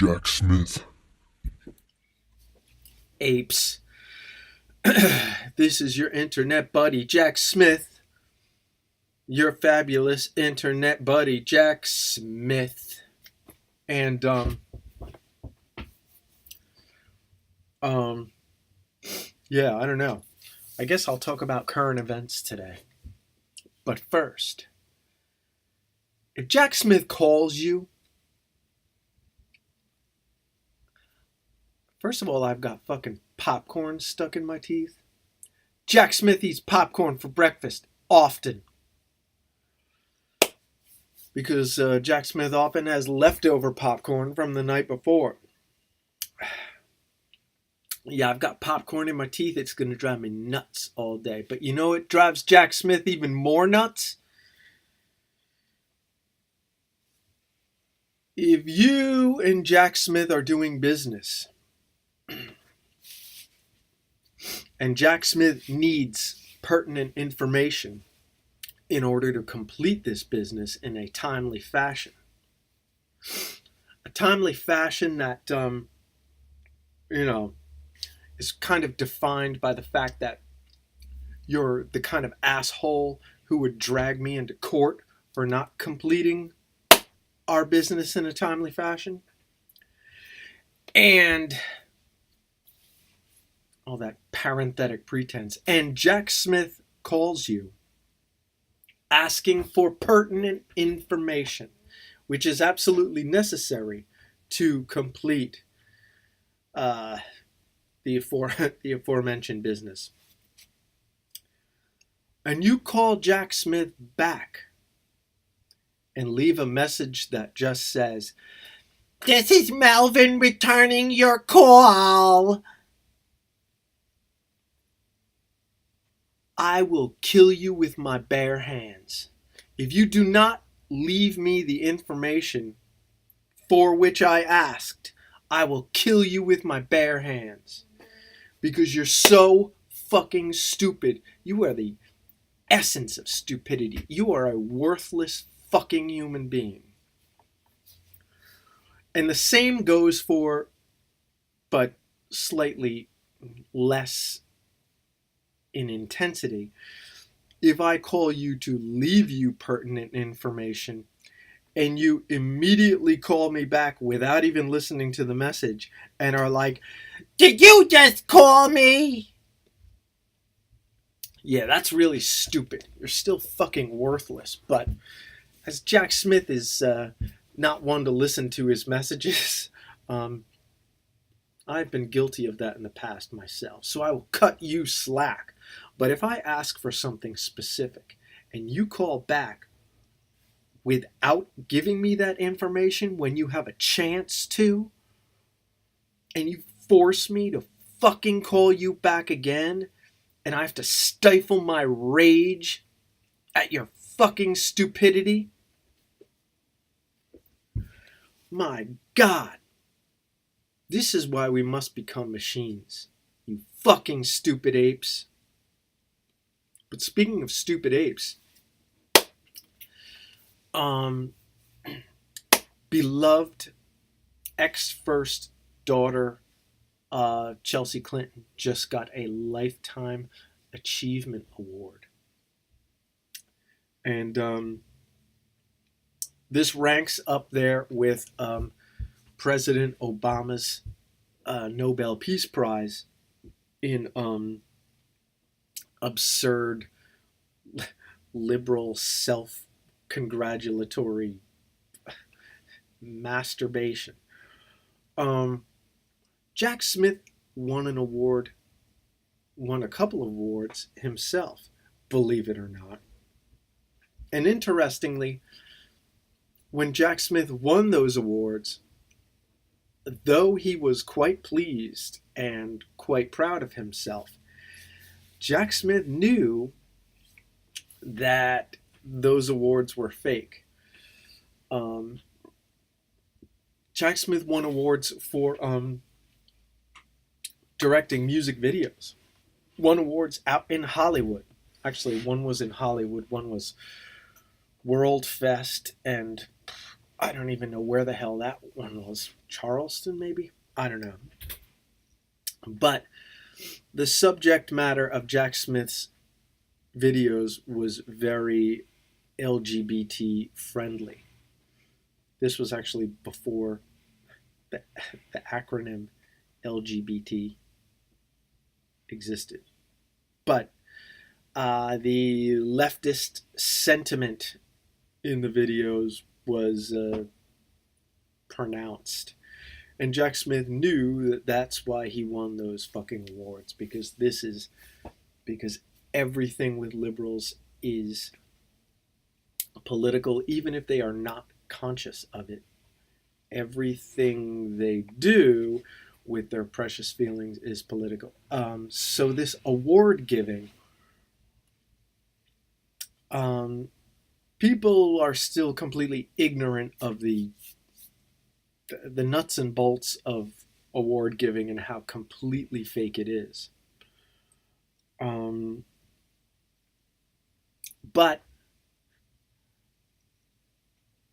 Jack Smith. Apes. This is your internet buddy, Jack Smith. Your fabulous internet buddy, Jack Smith. And, yeah, I don't know. I guess I'll talk about current events today. But first, if Jack Smith calls you, first of all, I've got fucking popcorn stuck in my teeth. Jack Smith eats popcorn for breakfast often. Because Jack Smith often has leftover popcorn from the night before. Yeah, I've got popcorn in my teeth. It's going to drive me nuts all day. But you know what drives Jack Smith even more nuts? If you and Jack Smith are doing business, and Jack Smith needs pertinent information in order to complete this business in a timely fashion. A timely fashion that, is kind of defined by the fact that you're the kind of asshole who would drag me into court for not completing our business in a timely fashion. And all that parenthetic pretense. And Jack Smith calls you asking for pertinent information, which is absolutely necessary to complete the aforementioned business. And you call Jack Smith back and leave a message that just says, "This is Melvin returning your call." I will kill you with my bare hands. If you do not leave me the information for which I asked, I will kill you with my bare hands. Because you're so fucking stupid. You are the essence of stupidity. You are a worthless fucking human being. And the same goes for, but slightly less in intensity, if I call you to leave you pertinent information and you immediately call me back without even listening to the message and are like, "Did you just call me?" Yeah, that's really stupid. You're still fucking worthless. But as Jack Smith is not one to listen to his messages, I've been guilty of that in the past myself. So I will cut you slack. But if I ask for something specific and you call back without giving me that information when you have a chance to, and you force me to fucking call you back again, and I have to stifle my rage at your fucking stupidity, my God, this is why we must become machines. You fucking stupid apes. But speaking of stupid apes, beloved ex-first daughter Chelsea Clinton just got a Lifetime Achievement Award. And this ranks up there with President Obama's Nobel Peace Prize in absurd liberal self-congratulatory masturbation. Jack Smith won a couple of awards himself, believe it or not. And interestingly, when Jack Smith won those awards, though he was quite pleased and quite proud of himself, Jack Smith knew that those awards were fake. Jack Smith won awards for directing music videos. Won awards out in Hollywood. Actually, one was in Hollywood, one was World Fest, and I don't even know where the hell that one was. Charleston, maybe? I don't know. But the subject matter of Jack Smith's videos was very LGBT friendly. This was actually before the, the acronym LGBT existed. But the leftist sentiment in the videos was pronounced. And Jack Smith knew that that's why he won those fucking awards, because everything with liberals is political, even if they are not conscious of it. Everything they do with their precious feelings is political. So this award giving, people are still completely ignorant of the nuts and bolts of award giving and how completely fake it is.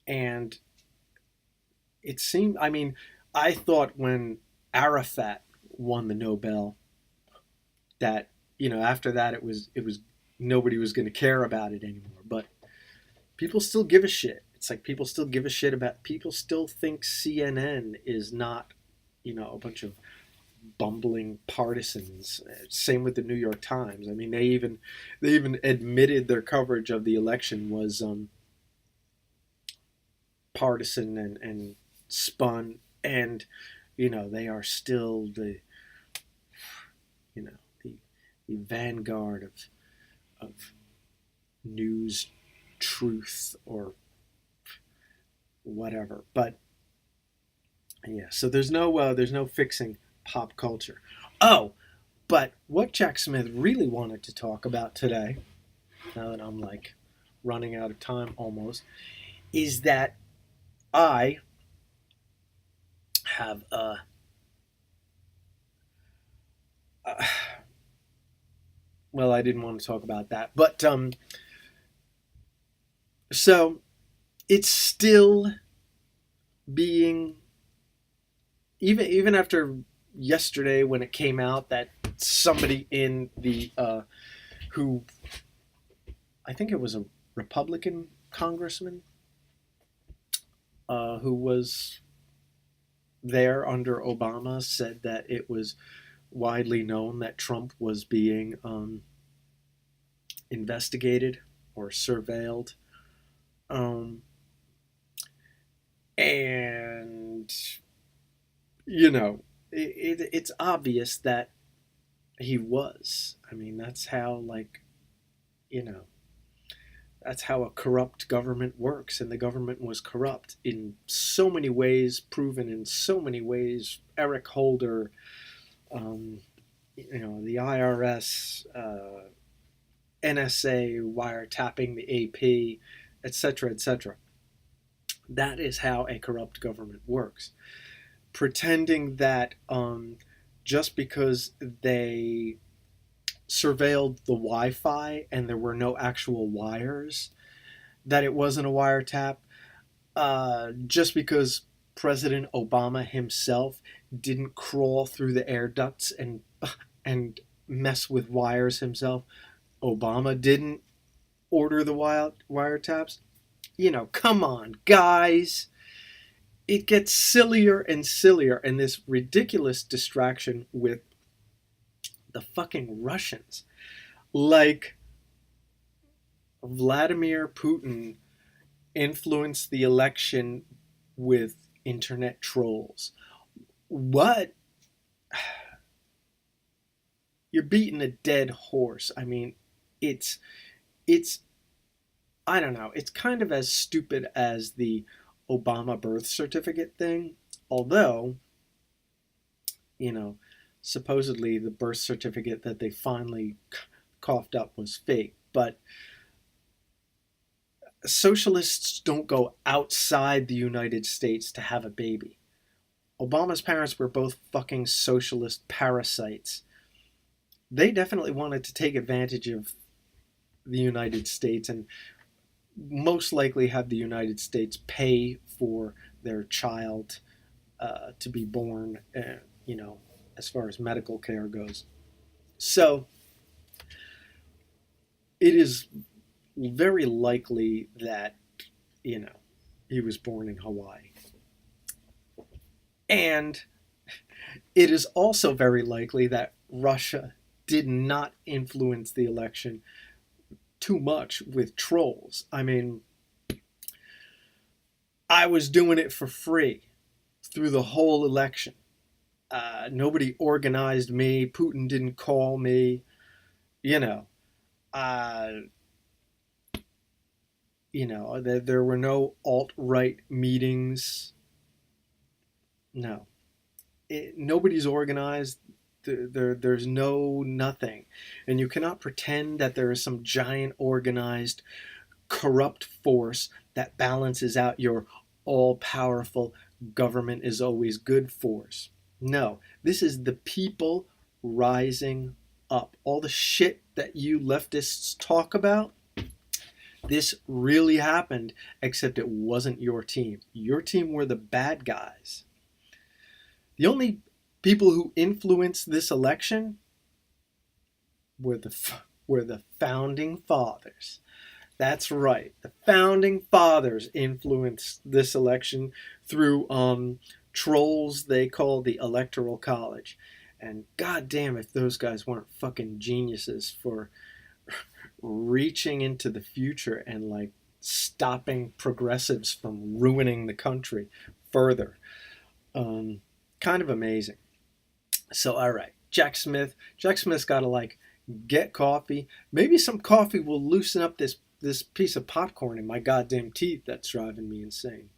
And it seemed, I mean, I thought when Arafat won the Nobel that, after that it was nobody was going to care about it anymore. But people still give a shit. It's like people still give a shit about, people still think CNN is not, a bunch of bumbling partisans. Same with the New York Times. I mean, they even admitted their coverage of the election was partisan and spun, and they are still the vanguard of news truth or whatever. But yeah, so there's no fixing pop culture. Oh, but what Jack Smith really wanted to talk about today, now that I'm like running out of time almost, is that I have well, I didn't want to talk about that, but so it's still being, even after yesterday when it came out that somebody in the who, I think it was a Republican congressman who was there under Obama, said that it was widely known that Trump was being investigated or surveilled. And, it's obvious that he was. I mean, that's how, that's how a corrupt government works. And the government was corrupt in so many ways, proven in so many ways. Eric Holder, the IRS, NSA wiretapping the AP, etc., etc. That is how a corrupt government works. Pretending that just because they surveilled the Wi-Fi and there were no actual wires, that it wasn't a wiretap. Just because President Obama himself didn't crawl through the air ducts and mess with wires himself, Obama didn't order the wiretaps. Come on, guys. It gets sillier and sillier, and this ridiculous distraction with the fucking Russians. Like, Vladimir Putin influenced the election with internet trolls. What? You're beating a dead horse. I mean, it's I don't know. It's kind of as stupid as the Obama birth certificate thing, although, supposedly the birth certificate that they finally coughed up was fake. But socialists don't go outside the United States to have a baby. Obama's parents were both fucking socialist parasites. They definitely wanted to take advantage of the United States and most likely have the United States pay for their child to be born, as far as medical care goes. So it is very likely that, he was born in Hawaii. And it is also very likely that Russia did not influence the election too much with trolls. I mean, I was doing it for free through the whole election. Nobody organized me. Putin didn't call me. There were no alt-right meetings. No. Nobody's organized. There's nothing. And you cannot pretend that there is some giant organized corrupt force that balances out your all-powerful government is always good force. No, this is the people rising up. All the shit that you leftists talk about, this really happened, except it wasn't your team. Your team were the bad guys. The only people who influenced this election were the founding fathers. That's right. The founding fathers influenced this election through trolls they call the Electoral College. And goddamn if those guys weren't fucking geniuses for reaching into the future and stopping progressives from ruining the country further. Kind of amazing. So, all right, Jack Smith's got to get coffee. Maybe some coffee will loosen up this piece of popcorn in my goddamn teeth that's driving me insane.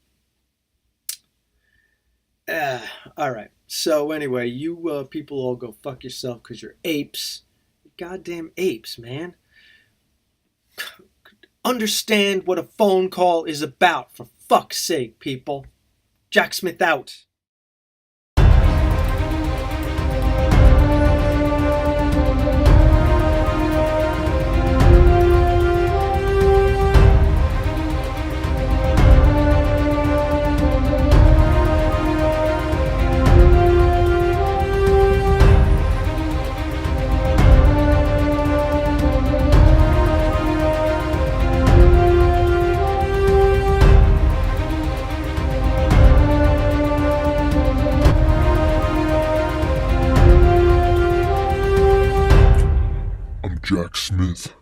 All right. So anyway, you people all go fuck yourself because you're apes. Goddamn apes, man. Understand what a phone call is about, for fuck's sake, people. Jack Smith out. Jack Smith.